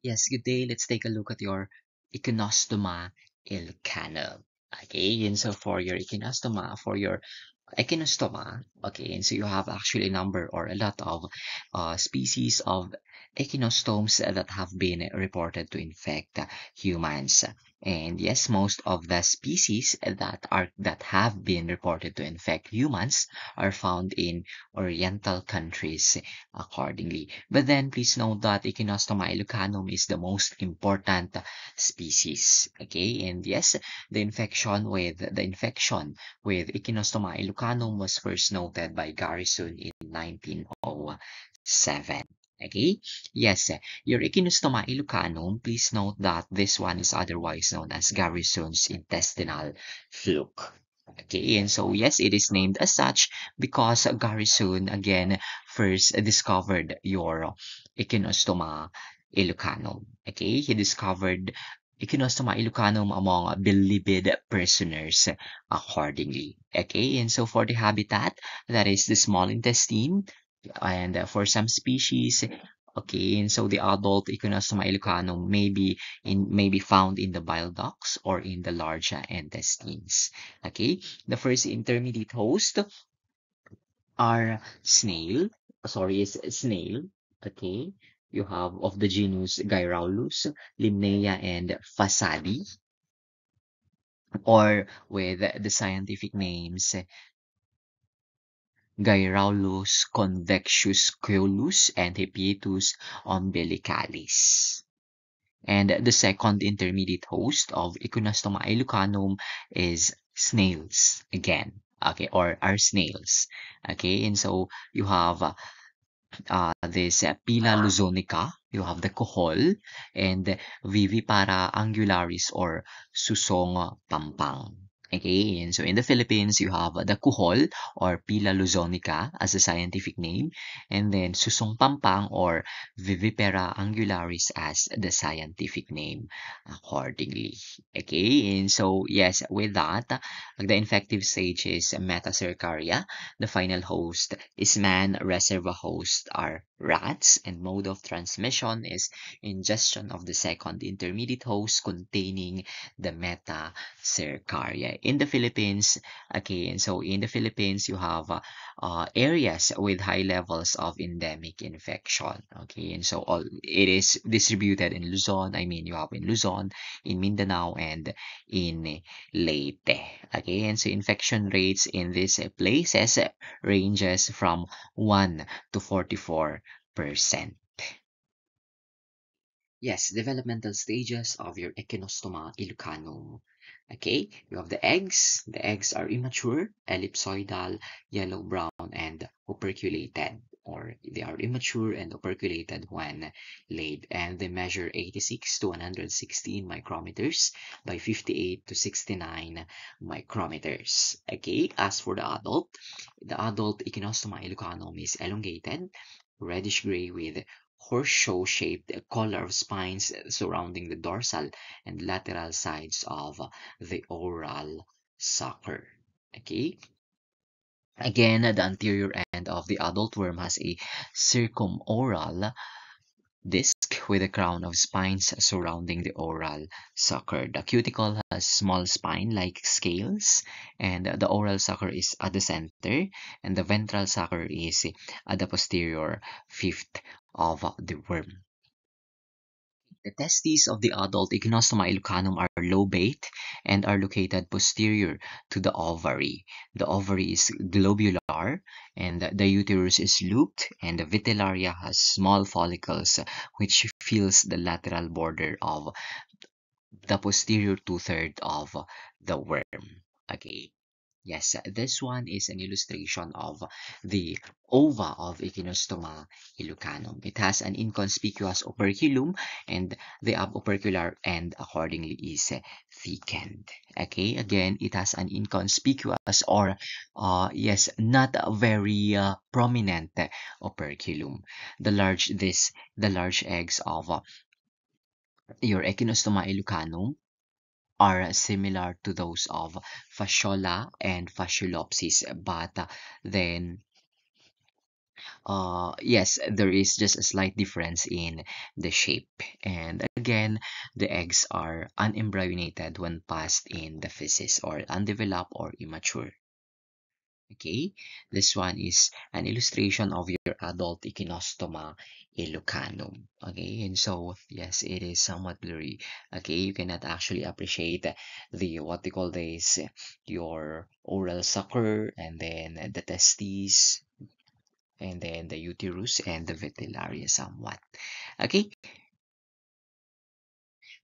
Yes, good day. Let's take a look at your Echinostoma ilcanum. Okay, and so for your echinostoma, okay, and so you have actually a number or a lot of species of echinostomes that have been reported to infect humans. And yes, most of the species that have been reported to infect humans are found in oriental countries accordingly. But then please note that Echinostoma ilcanum is the most important species. Okay, and yes, the infection with Echinostoma ilcanum was first noted by Garrison in 1907. Okay, yes, your Echinostoma ilcanum, please note that this one is otherwise known as Garrison's intestinal fluke. Okay, and so yes, it is named as such because Garrison again first discovered your Echinostoma ilcanum. Okay, he discovered Echinostoma ilcanum among bilibid prisoners accordingly. Okay, and so for the habitat, that is the small intestine, and for some species, okay, and so the adult Echinostoma ilcanum may be found in the bile ducts or in the large intestines. Okay, the first intermediate host are snail. Okay, you have of the genus Gyraulus, Limnaea, and Fasadi, or with the scientific names Gyraulus convexusculus and Hippiatus umbilicalis. And the second intermediate host of Echinostoma ilcanum is snails again. Okay, or are snails. Okay, and so you have this Pila luzonica, you have the kohol, and Vivipara angularis or susong pampang. Okay, and so in the Philippines, you have the kuhol or Pila luzonica as a scientific name, and then susong pampang or Vivipara angularis as the scientific name accordingly. Okay, and so yes, with that, the infective stage is metacercaria. The final host is man, reservoir host are rats, and mode of transmission is ingestion of the second intermediate host containing the metacercaria. In the Philippines, okay, and so in the Philippines, you have areas with high levels of endemic infection. Okay, and so it is distributed in Luzon. I mean, you have in Luzon, in Mindanao, and in Leyte. Okay, and so infection rates in these places ranges from 1 to 44%. Yes, developmental stages of your Echinostoma ilcanum. Okay, you have the eggs. The eggs are immature, ellipsoidal, yellow-brown, and operculated, or they are immature and operculated when laid, and they measure 86 to 116 micrometers by 58 to 69 micrometers. Okay, as for the adult Echinostoma ilcanum is elongated, reddish gray with horseshoe-shaped collar of spines surrounding the dorsal and lateral sides of the oral sucker. Okay. Again, the anterior end of the adult worm has a circumoral disc with a crown of spines surrounding the oral sucker. The cuticle has small spine-like scales, and the oral sucker is at the center, and the ventral sucker is at the posterior fifth of the worm. The testes of the adult Echinostoma ilcanum are lobate and are located posterior to the ovary. The ovary is globular and the uterus is looped, and the vitellaria has small follicles which fills the lateral border of the posterior two-thirds of the worm. Okay. Yes, this one is an illustration of the ova of Echinostoma ilcanum. It has an inconspicuous operculum, and the abopercular end accordingly is thickened. Okay, again, it has an inconspicuous or, yes, not a very prominent operculum. The large eggs of your Echinostoma ilcanum are similar to those of Fasciola and Fasciolopsis, but then Yes, there is just a slight difference in the shape. And again, the eggs are unembryonated when passed in the feces or undeveloped or immature. Okay, this one is an illustration of your adult Echinostoma elucanum. Okay, and so yes, it is somewhat blurry. Okay, you cannot actually appreciate the what they call this your oral sucker and then the testes and then the uterus and the vitellaria somewhat. Okay,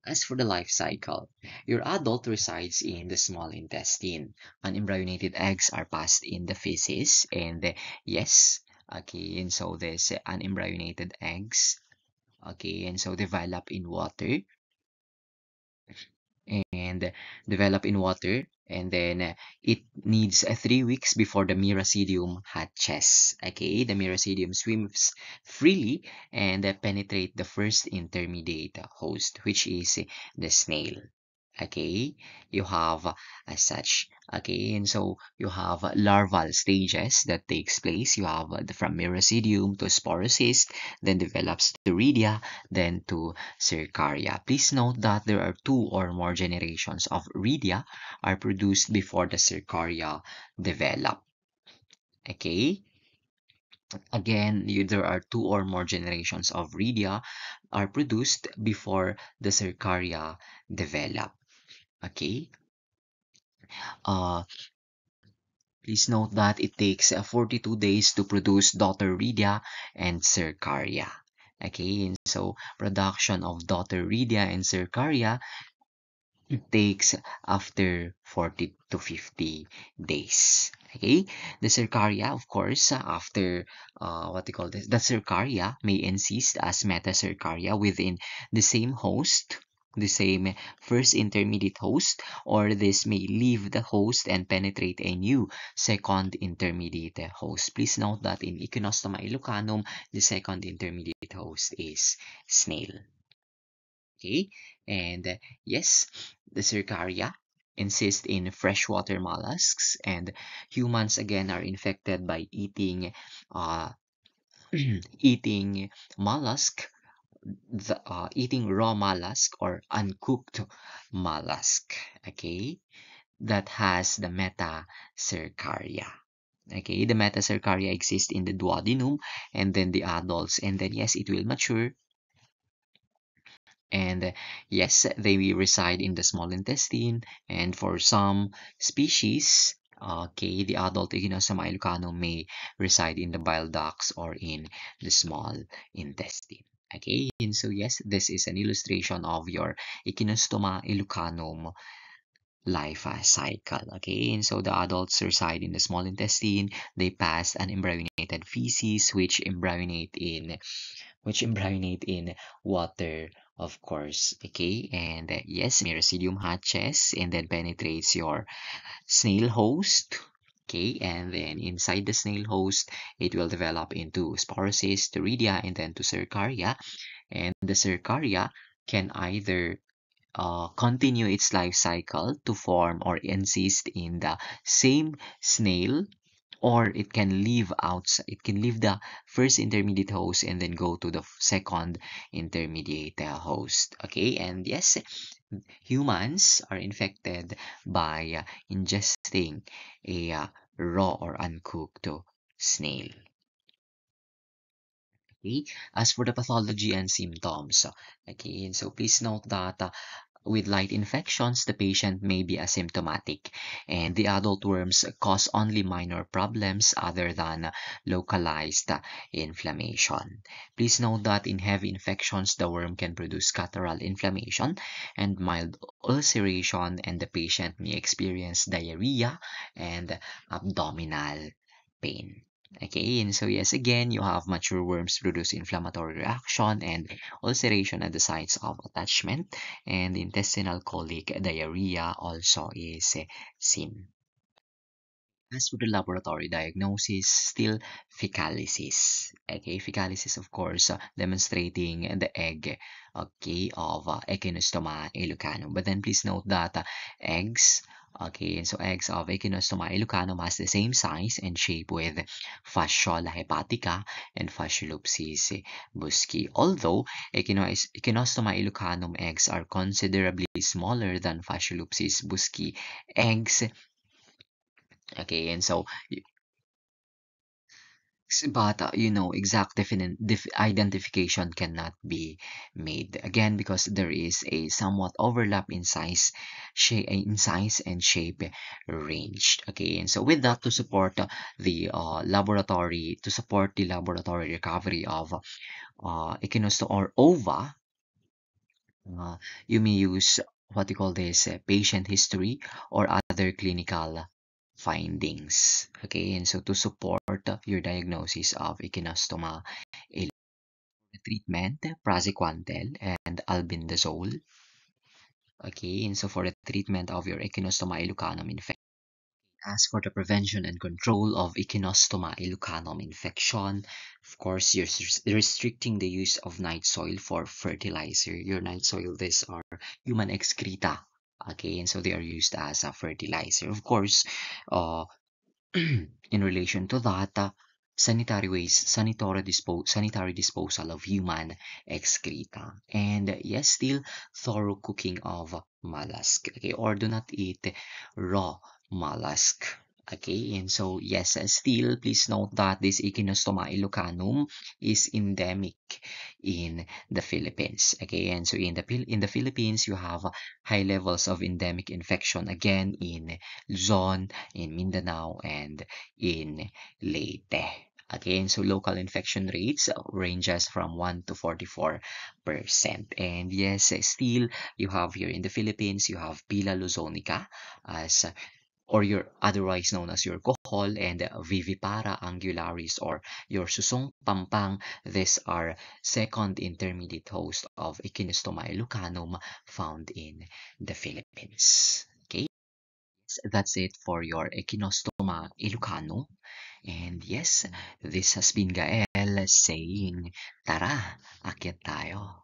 as for the life cycle, your adult resides in the small intestine. Unembryonated eggs are passed in the feces, and yes, okay, and so there's unembryonated eggs, okay, and so develop in water and develop in water and then it needs 3 weeks before the miracidium hatches. Okay, the miracidium swims freely and penetrate the first intermediate host, which is the snail. Okay, you have as such. Okay, and so you have larval stages that takes place. You have from miracidium to sporocyst, then develops to rhizia, then to cercaria. Please note that there are two or more generations of rhizia are produced before the cercaria develop. Okay, again, there are two or more generations of rhizia are produced before the cercaria develop. Okay. Uh, Please note that it takes 42 days to produce daughter Rhizia and Cercaria. Okay, and so production of daughter Rhizia and Cercaria takes after 40 to 50 days. Okay, the Cercaria, of course, after what they call this, the Cercaria may insist as metacercaria within the same host, the same first intermediate host, or this may leave the host and penetrate a new second intermediate host. Please note that in Echinostoma elucanum, the second intermediate host is snail. Okay, and yes, the Cercaria insist in freshwater mollusks, and humans again are infected by eating eating mollusk, eating raw mollusk or uncooked mollusk. Okay, that has the metacercaria. Okay, the metacercaria exist in the duodenum and then the adults, and then yes, it will mature. And yes, they will reside in the small intestine. And for some species, okay, the adult Echinostoma elucanum may reside in the bile ducts or in the small intestine. Okay, and so yes, this is an illustration of your Echinostoma elucanum life cycle. Okay, and so the adults reside in the small intestine. They pass an embryonated feces, which embryoinate in water, of course. Okay, and yes, miracidium hatches and then penetrates your snail host. Okay, and then inside the snail host, it will develop into sporocyst, Rhizia, and then to cercaria. And the cercaria can either continue its life cycle to form or insist in the same snail, or it can leave outside, it can leave the first intermediate host and then go to the second intermediate host. Okay, and yes, humans are infected by ingesting a raw or uncooked snail. Okay, as for the pathology and symptoms, okay, and so please note that with light infections, the patient may be asymptomatic, and the adult worms cause only minor problems other than localized inflammation. Please note that in heavy infections, the worm can produce catarrhal inflammation and mild ulceration, and the patient may experience diarrhea and abdominal pain. Okay, and so yes, again, you have mature worms produce inflammatory reaction and ulceration at the sites of attachment, and intestinal colic diarrhea also is seen. As for the laboratory diagnosis, still fecalysis. Okay, fecalysis, of course, demonstrating the egg, okay, of Echinostoma elucanum. But then please note that eggs Okay, and so eggs of Echinostoma ilucanum has the same size and shape with Fasciola hepatica and Fasciolopsis busci. Although Echinostoma ilucanum eggs are considerably smaller than Fasciolopsis busci eggs. Okay, and so but exact definite identification cannot be made again because there is a somewhat overlap in size and shape range. Okay, and so with that, to support the laboratory recovery of Echinosto or ova, uh, you may use what you call this patient history or other clinical findings. Okay, and so to support your diagnosis of echinostoma, a treatment, praziquantel and albendazole. Okay, and so for the treatment of your echinostoma ilucanum infection, as for the prevention and control of echinostoma ilucanum infection, of course, you're restricting the use of night soil for fertilizer. Your night soil, these are human excreta. Okay, and so they are used as a fertilizer. Of course, uh, in relation to that, sanitary disposal of human excreta, and yes, still thorough cooking of mollusk. Okay, or do not eat raw mollusk. Okay, and so yes, still please note that this Echinostoma ilucanum is endemic in the Philippines. Okay, and so in the Philippines you have high levels of endemic infection again in Luzon, in Mindanao, and in Leyte. Again, so local infection rates ranges from 1 to 44%. And yes, still you have here in the Philippines, you have Pila luzonica as or your otherwise known as your kohol and Vivipara angularis or your susong pampang. These are second intermediate host of Echinostoma ilucanum found in the Philippines. Okay, that's it for your Echinostoma ilucanum. And yes, this has been Gael saying, Tara, akyat tayo.